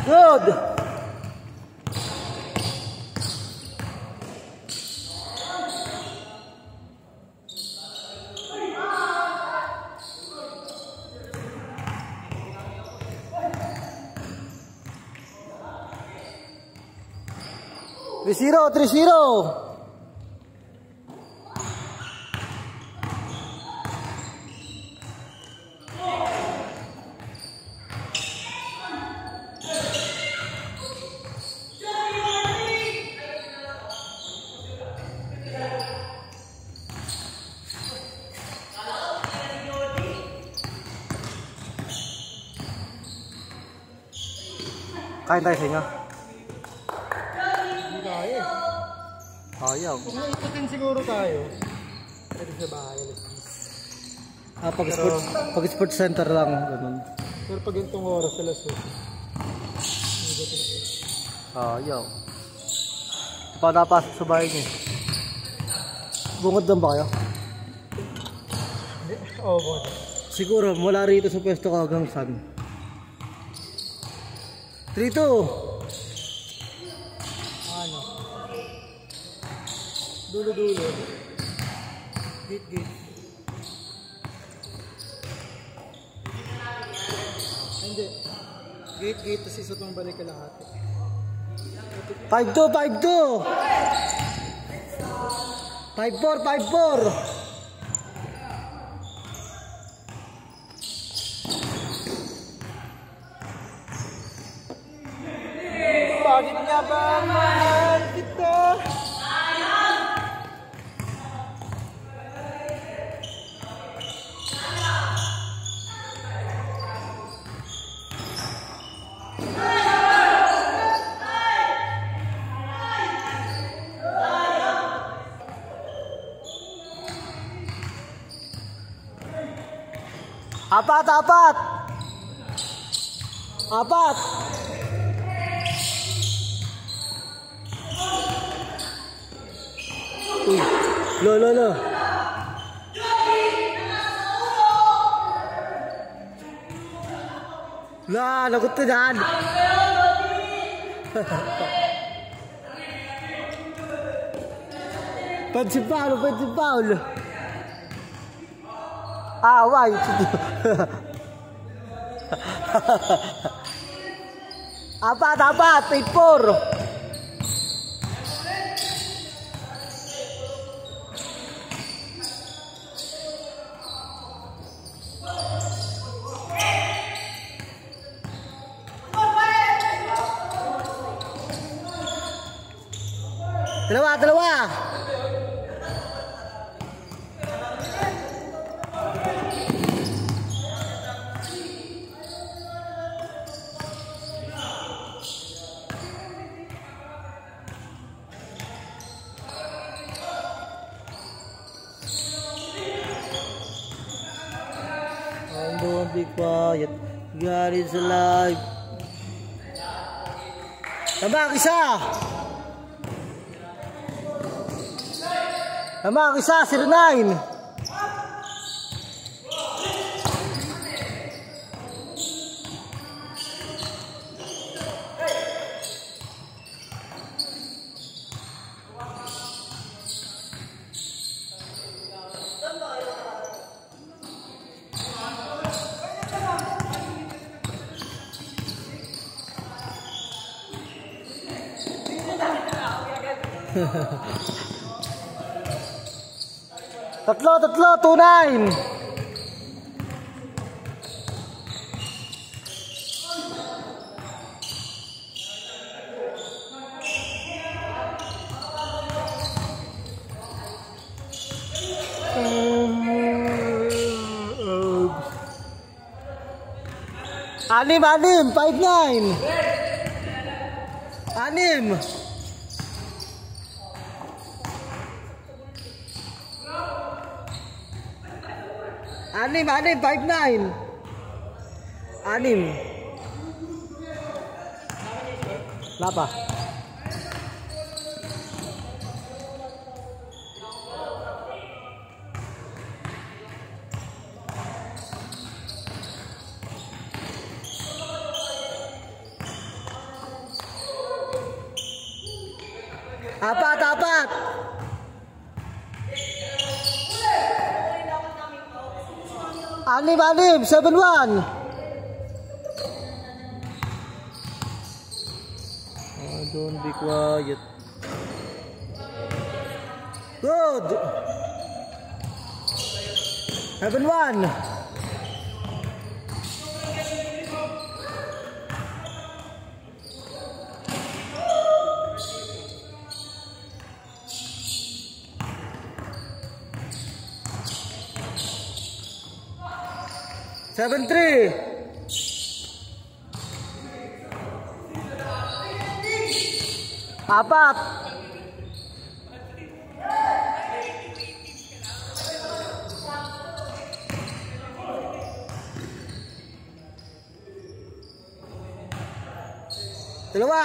Good. Three-zero, 3-0. Kain tayo sa inyo. Hindi tayo. Ayaw. Kung ikutin siguro tayo. Pwede sa bahay. Pag sports center lang. Ganun. Pero pag itong oras sila so. Ayaw. Pa napasok sa bahay niyo. Bungod lang ba kayo? Oo, bungod. Siguro mula rito sa pwesto ka hanggang saan? 3-2. Ano? Dulo-dulo. Gate. Hindi. Gate, tapos isa pang balik ka lahat. 5-2. 5-4. Bakit nga ba mahal kita? Apat. Lo. Lagot ka dyan. Pansin Paul. Away. Apat, 8-4. Dalawa. Don't be quiet. God is alive. Tama, isa, 09. Tatlo, 2-9. Anim, 5-9. Anim. Anim, 5-9. Anim. Lapa. Apat, apat. Anim, anim. 7-1. Don't be quiet. Good. 7-1. Seven, 3. Apat. Dalawa.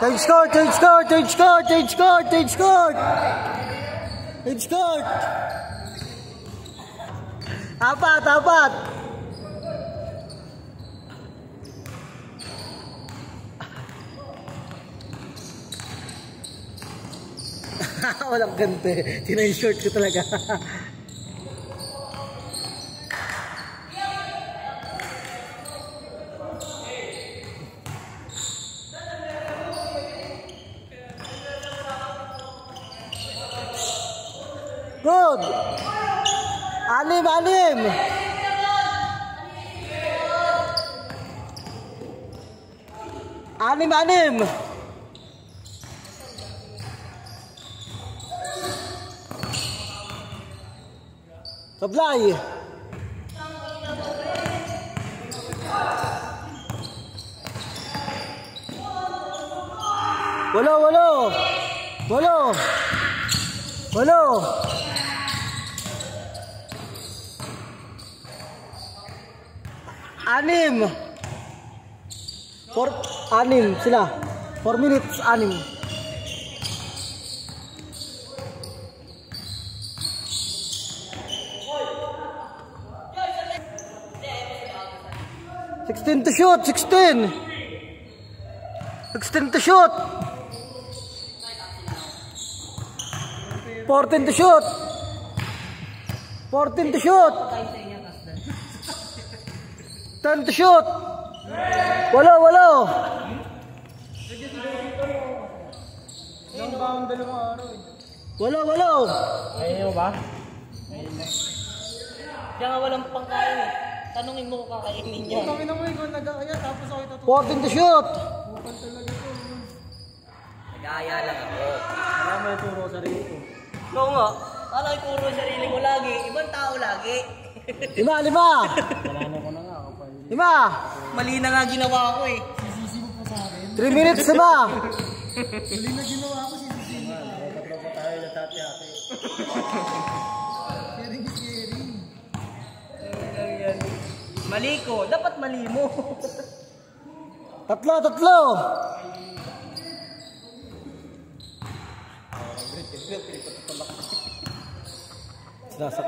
Change score, change score, change score, change score, change score. Change score. Apat, apat. Walang gante. Tina-short ko talaga. Good. Anim, anim. Anim, anim. Sablay. Walo, walo. Walo. Walo. Anim. Anim sila. 4 minutes, anim. Sixteen to shoot, 16. 16 to shoot. 14 to shoot. 14 to shoot. 10 to shoot. Walo, walo. Walo, walo. Ayaw ba? Kaya nga walang pangkain eh. Tanungin mo kung kakainin niya. Tanungin mo ikaw nag-aaya tapos ako ito. 14 to shoot. Nag-aaya lang ako. Wala mo yung turo sarili ko. Oo nga. Kala yung turo sarili ko lagi. Ibang tao lagi. 5, 5. Wala ko na nga. 5. Mali na nga ginawa ko eh. Sisisi mo pa sa akin. 3 minutes, 5. Mali na ginawa ko, sisisi mo pa. Tatlo pa tayo na tati-ate. Sharing is sharing. Mali ko. Dapat mali mo. Tatlo, tatlo. Sinasak.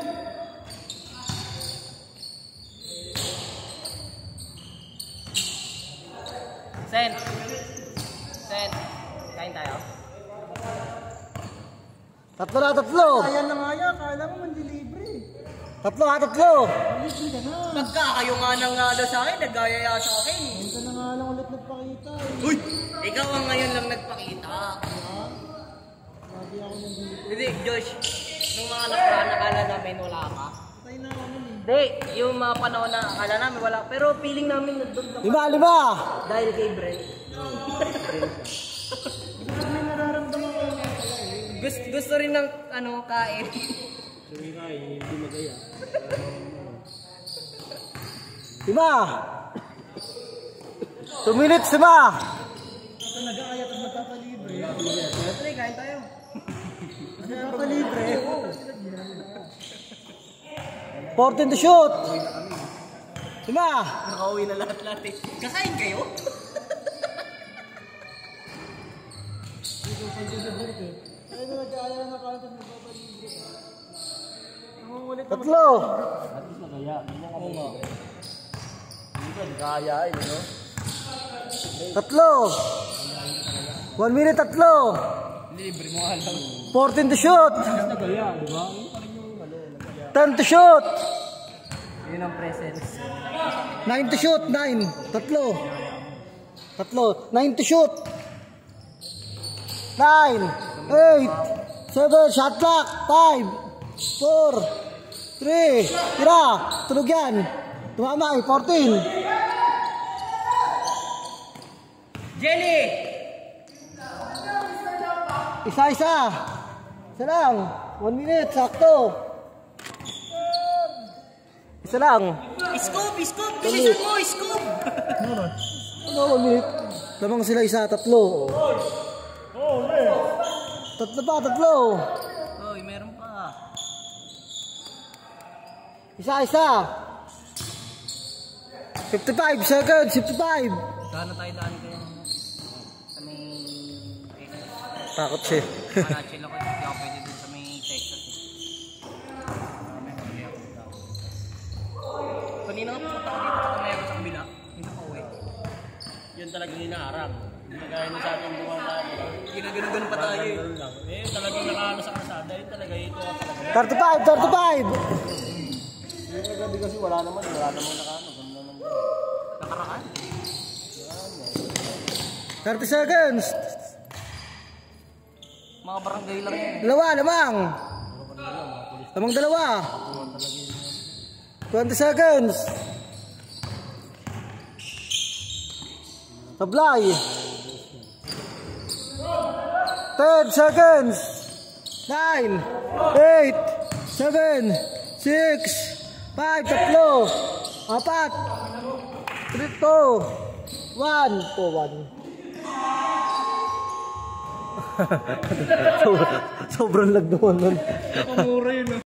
Sen. Sen. Kain tayo. Tatlo na, tatlo. Kaya na nga yan. Kala mo mandilibre. Tatlo ha, tatlo. Mandilibre ka na. Pagka kayo nga nang nga sa akin, nagayaya sa akin. Ito na nga lang ulit nagpakita eh. Uy! Ikaw ang ngayon lang nagpakita. Sabi ako ng dito. Hindi, Josh. Nung mga nakaraan, nakala namin wala ka. Tayo na ako nun eh. Hindi, yung mga panahon na akala namin wala. Pero feeling namin nandun ka pa. 5, 5. Dahil kay Bray. Bakit may nararamdaman ko yung pala eh. Gusto rin ng kain. Sabi nga eh, hindi magaya. 5. 2 minutes, 5. Ito nag-aayat at magpapalibre. Siyempre, kain tayo. Magpapalibre. 14 to shoot. 5. Nakauwi na lahat-lahat eh. Kakain kayo? Ay na nag-aayat na kahit at magpapalibre. Nangungulit na Tatlo. magpapalibre. Kaya no? Tatlo. 1 minute, tatlo. Libre mo alam. 14 to shoot. Nagaya, di ba? 10 to shoot. Yun ang presence. 9 to shoot. 9. Tatlo. 9 to shoot. 9, 8, 7, shot clock. 5, 4, 3. Tira. Tulog yan. Tumamay. 14. Jelly! Isa. Isa lang. 1 minute. Sakto. Isa lang. Scoop! Bilisan mo! Scoop! Ano, 1 minute? Lamang sila isa. Tatlo. Tatlo. Hoy, meron pa. Isa. 55 seconds. 55. Saan na tayo daan kayo? Sa may... Takot siya. Manachil ako. Hindi ako pwede dun sa may Texas. Kanina nga pumunta ko dito sa meron sa kabila. Hindi na pauwi. Yun talagang hinaharap. Hindi na kaya sa ating dumaan. Ginagano pa tayo eh. Eh, talagang nakaano sa kalsada. Yun talaga ito. 35. Yung gabi kasi wala naman nakaano. Nakaraan. 30 seconds. Mga barangay lang yan. Lamang. Dalawa. 20 seconds. Tablay. 10 seconds. 9, 8, 7, 6, 5, tatlo, 4, 3, 2, 1. Sobrang lag naman nun. Pamura yun.